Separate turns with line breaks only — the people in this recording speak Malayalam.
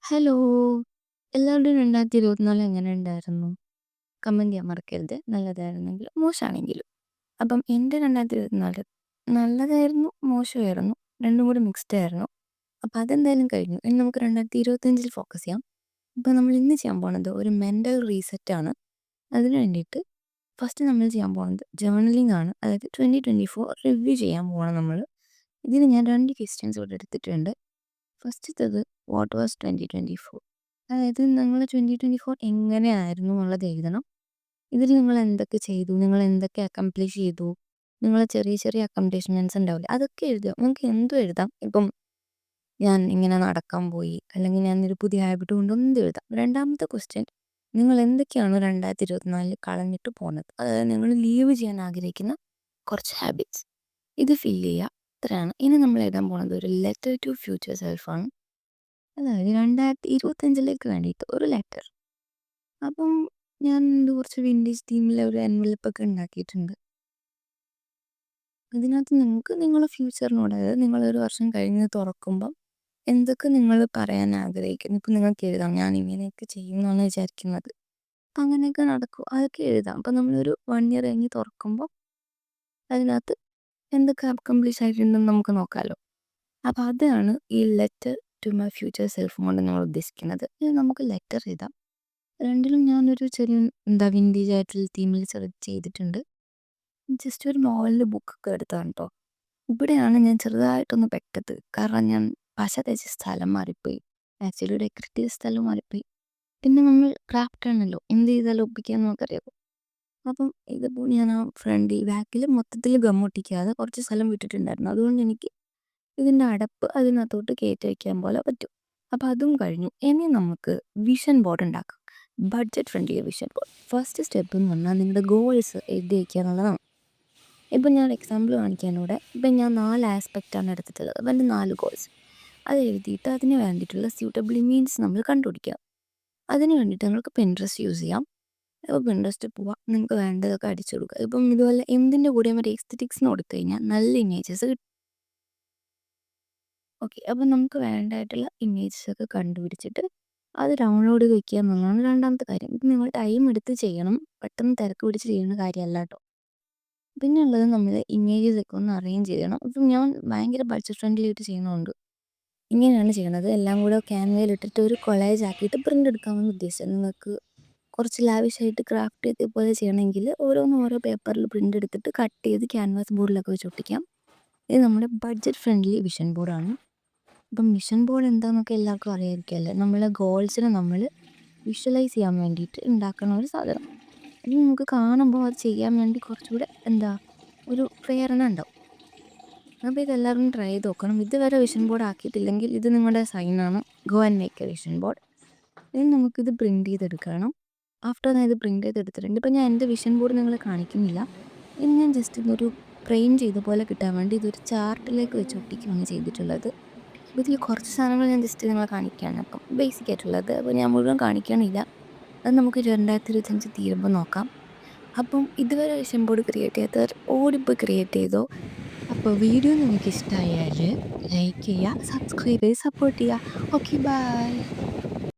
ഹലോ! എല്ലാവരുടെയും 2024 എങ്ങനെ ഉണ്ടായിരുന്നു? കമന്റ് ചെയ്യാൻ മറക്കരുത്. നല്ലതായിരുന്നെങ്കിലും മോശമാണെങ്കിലും. അപ്പം എൻ്റെ 2024 നല്ലതായിരുന്നു, മോശമായിരുന്നു. രണ്ടും കൂടി മിക്സ്ഡ് ആയിരുന്നു. അപ്പം അതെന്തായാലും കഴിഞ്ഞു. ഇനി നമുക്ക് 2025 ഫോക്കസ് ചെയ്യാം. അപ്പം നമ്മൾ ഇന്ന് ചെയ്യാൻ പോണത് ഒരു മെൻ്റൽ റീസെറ്റാണ്. അതിന് വേണ്ടിയിട്ട് ഫസ്റ്റ് നമ്മൾ ചെയ്യാൻ പോകുന്നത് ജേർണലിംഗ് ആണ്. അതായത് 2024 റിവ്യൂ ചെയ്യാൻ പോവാണ് നമ്മൾ. ഇതിന് ഞാൻ 2 ക്വസ്റ്റ്യൻസ് ഇവിടെ എടുത്തിട്ടുണ്ട്. ഫസ്റ്റത്തത് വാട്ട് വാസ് 2024? അതായത് നിങ്ങൾ 2024 എങ്ങനെയായിരുന്നു എന്നുള്ളത് എഴുതണം. ഇതിൽ നിങ്ങൾ എന്തൊക്കെ ചെയ്തു, നിങ്ങൾ എന്തൊക്കെ അക്കംപ്ലിഷ് ചെയ്തു, നിങ്ങളെ ചെറിയ ചെറിയ അക്കംപ്ലിഷ്മെൻറ്റ്സ് ഉണ്ടാവില്ലേ, അതൊക്കെ എഴുതുക. നിങ്ങൾക്ക് എന്തും എഴുതാം. ഇപ്പം ഞാൻ ഇങ്ങനെ നടക്കാൻ പോയി, അല്ലെങ്കിൽ ഞാൻ ഒരു പുതിയ ഹാബിറ്റ് കൊണ്ട് എന്തും എഴുതാം. രണ്ടാമത്തെ ക്വസ്റ്റ്യൻ, നിങ്ങൾ എന്തൊക്കെയാണ് 2024 കളഞ്ഞിട്ട് പോകുന്നത്, അതായത് നിങ്ങൾ ലീവ് ചെയ്യാൻ ആഗ്രഹിക്കുന്ന കുറച്ച് ഹാബിറ്റ്സ്. ഇത് ഫില്ല് ചെയ്യുക. ഇത്രയാണ്. ഇനി നമ്മൾ എഴുതാൻ പോകുന്നത് ഒരു ലെറ്റർ ടു ഫ്യൂച്ചർ സെൽഫാണ്. അതായത് 2025 വേണ്ടിയിട്ട് ഒരു ലെറ്റർ. അപ്പം ഞാൻ ഇത് കുറച്ച് വിൻറ്റേജ് തീമിലെ ഒരു എൻവലപ്പൊക്കെ ഉണ്ടാക്കിയിട്ടുണ്ട്. ഇതിനകത്ത് നിങ്ങൾക്ക് നിങ്ങളെ ഫ്യൂച്ചറിനോട്, അതായത് നിങ്ങളൊരു വർഷം കഴിഞ്ഞ് തുറക്കുമ്പം എന്തൊക്കെ നിങ്ങൾ പറയാൻ ആഗ്രഹിക്കുന്നു. ഇപ്പം നിങ്ങൾക്ക് എഴുതാം, ഞാൻ ഇങ്ങനെയൊക്കെ ചെയ്യുമെന്നാണ് വിചാരിക്കുന്നത്. അപ്പം അങ്ങനെയൊക്കെ നടക്കും, അതൊക്കെ എഴുതാം. അപ്പം നമ്മളൊരു 1 ഇയർ കഴിഞ്ഞ് തുറക്കുമ്പോൾ അതിനകത്ത് എന്തൊക്കെ അക്കംപ്ലിഷ് ആയിട്ടുണ്ടെന്ന് നമുക്ക് നോക്കാമല്ലോ. അപ്പം അതാണ് ഈ letter to my future self കൊണ്ട് നമ്മൾ ഉദ്ദേശിക്കുന്നത്. ഇത് നമുക്ക് ലെറ്റർ എഴുതാം. രണ്ടിലും ഞാനൊരു ചെറിയ വിൻറ്റേജ് ആയിട്ടുള്ള തീമിൽ സെലക്ട് ചെയ്തിട്ടുണ്ട്. ജസ്റ്റ് ഒരു നോവലിൻ്റെ ബുക്കൊക്കെ എടുത്തതാണ് കേട്ടോ. ഇവിടെയാണ് ഞാൻ ചെറുതായിട്ടൊന്ന് പെട്ടത്. കാരണം ഞാൻ പശ തേച്ച സ്ഥലം മാറിപ്പോയി. ആക്ച്വലി ഡെക്കറേറ്റ് ചെയ്ത സ്ഥലം മാറിപ്പോയി. പിന്നെ നമ്മൾ ക്രാഫ്റ്റ് ആണല്ലോ, എന്ത് ചെയ്താലും ഒപ്പിക്കാൻ നമുക്കറിയാം. അപ്പം ഇതിപ്പോൾ ഞാൻ ആ ബാക്കിൽ മൊത്തത്തിൽ ഗമ്മൊട്ടിക്കാതെ കുറച്ച് സ്ഥലം വിട്ടിട്ടുണ്ടായിരുന്നു. അതുകൊണ്ട് എനിക്ക് ഇതിൻ്റെ അടപ്പ് അതിനകത്തോട്ട് കയറ്റി വയ്ക്കാൻ പോലെ പറ്റും. അപ്പം അതും കഴിഞ്ഞു. ഇനി നമുക്ക് വിഷൻ ബോർഡ് ഉണ്ടാക്കാം. Budget friendly vision board. First step എന്ന് പറഞ്ഞാൽ നിങ്ങളുടെ ഗോൾസ് എഴുതി വയ്ക്കുക എന്നുള്ളതാണ്. ഇപ്പം ഞാൻ എക്സാമ്പിൾ കാണിക്കാനിവിടെ. ഇപ്പം ഞാൻ 4 ആസ്പെക്റ്റാണ് എടുത്തിട്ടുള്ളത്. അപ്പം എൻ്റെ 4 ഗോൾസ് അത് എഴുതിയിട്ട് അതിന് വേണ്ടിയിട്ടുള്ള സ്യൂട്ടബിളി മീൻസ് നമ്മൾ കണ്ടുപിടിക്കുക. അതിന് വേണ്ടിയിട്ട് നിങ്ങൾക്ക് പിൻട്രസ്റ്റ് യൂസ് ചെയ്യാം. ഇപ്പോൾ പിൻട്രസ്റ്റിൽ പോവാം, നിങ്ങൾക്ക് വേണ്ടതൊക്കെ അടിച്ചു കൊടുക്കുക. ഇപ്പം ഇതുപോലെ എന്തിൻ്റെ കൂടെയും ഒരു എസ്തെറ്റിക്സ് കൊടുത്തു കഴിഞ്ഞാൽ നല്ല ഇമേജസ് കിട്ടും. ഓക്കെ, അപ്പം നമുക്ക് വേണ്ടതായിട്ടുള്ള ഇമേജസൊക്കെ കണ്ടുപിടിച്ചിട്ട് അത് ഡൗൺലോഡ് വയ്ക്കുക എന്നുള്ളതാണ് രണ്ടാമത്തെ കാര്യം. ഇപ്പം നിങ്ങൾ ടൈം എടുത്ത് ചെയ്യണം, പെട്ടെന്ന് തിരക്ക് പിടിച്ച് ചെയ്യുന്ന കാര്യമല്ല കേട്ടോ. പിന്നെ ഉള്ളത് നമ്മൾ ഇമേജസൊക്കെ ഒന്ന് അറേഞ്ച് ചെയ്യണം. ഇപ്പം ഞാൻ ഭയങ്കര ബഡ്ജറ്റ് ഫ്രണ്ട്ലി ആയിട്ട് ചെയ്യുന്നതുകൊണ്ട് ഇങ്ങനെയാണ് ചെയ്യുന്നത്. എല്ലാം കൂടെ ക്യാൻവയിലിട്ടിട്ട് ഒരു കൊളേജ് ആക്കിയിട്ട് പ്രിൻ്റ് എടുക്കാമെന്ന് ഉദ്ദേശിച്ചത്. നിങ്ങൾക്ക് കുറച്ച് ലാവിഷായിട്ട് ക്രാഫ്റ്റ് ഇതേപോലെ ചെയ്യണമെങ്കിൽ ഓരോ പേപ്പറിൽ പ്രിൻ്റ് എടുത്തിട്ട് കട്ട് ചെയ്ത് ക്യാൻവാസ് ബോർഡിലൊക്കെ വെച്ച് ഒട്ടിക്കാം. ഇത് നമ്മുടെ ബഡ്ജറ്റ് ഫ്രണ്ട്ലി വിഷൻ ബോർഡാണ്. ഇപ്പം വിഷൻ ബോർഡ് എന്താണെന്നൊക്കെ എല്ലാവർക്കും അറിയാമായിരിക്കുമല്ലേ. നമ്മളെ ഗോൾസിനെ നമ്മൾ വിഷ്വലൈസ് ചെയ്യാൻ വേണ്ടിയിട്ട് ഉണ്ടാക്കുന്ന ഒരു സാധനം. അത് നമുക്ക് കാണുമ്പോൾ അത് ചെയ്യാൻ വേണ്ടി കുറച്ചുകൂടെ ഒരു പ്രേരണ ഉണ്ടാവും. അപ്പോൾ ഇതെല്ലാവരും ട്രൈ ചെയ്ത് നോക്കണം. ഇതുവരെ വിഷൻ ബോർഡ് ആക്കിയിട്ടില്ലെങ്കിൽ ഇത് നിങ്ങളുടെ സൈനാണ്. Go and make a vision board. ഇനി നമുക്കിത് പ്രിൻ്റ് ചെയ്തെടുക്കണം. ആഫ്റ്റർ ഞാൻ ഇത് പ്രിൻ്റ് ചെയ്തെടുത്തിട്ടുണ്ട്. ഇപ്പം ഞാൻ എൻ്റെ വിഷൻ ബോർഡ് നിങ്ങളെ കാണിക്കുന്നില്ല. ഇനി ഞാൻ ജസ്റ്റ് ഇതൊരു ഫ്രെയിം ചെയ്ത പോലെ കിട്ടാൻ വേണ്ടി ഇതൊരു ചാർട്ടിലേക്ക് വെച്ച് ഒട്ടിക്കുകയാണ് ചെയ്തിട്ടുള്ളത്. അപ്പോൾ ഇതിൽ കുറച്ച് സാധനങ്ങൾ ഞാൻ ജസ്റ്റ് നിങ്ങളെ കാണിക്കുകയാണ്. അപ്പം ബേസിക് ആയിട്ടുള്ളത്. അപ്പോൾ ഞാൻ മുഴുവൻ കാണിക്കണില്ല. അത് നമുക്ക് 2025 തീരുമ്പോൾ നോക്കാം. അപ്പം ഇതുവരെ വിഷൻ ബോർഡ് ക്രിയേറ്റ് ചെയ്യാത്തവർ ഓടിപ്പോൾ ക്രിയേറ്റ് ചെയ്തോ. അപ്പോൾ വീഡിയോ നിങ്ങൾക്ക് ഇഷ്ടമായാൽ ലൈക്ക് ചെയ്യുക, സബ്സ്ക്രൈബ് ചെയ്ത് സപ്പോർട്ട് ചെയ്യുക. Okay, by.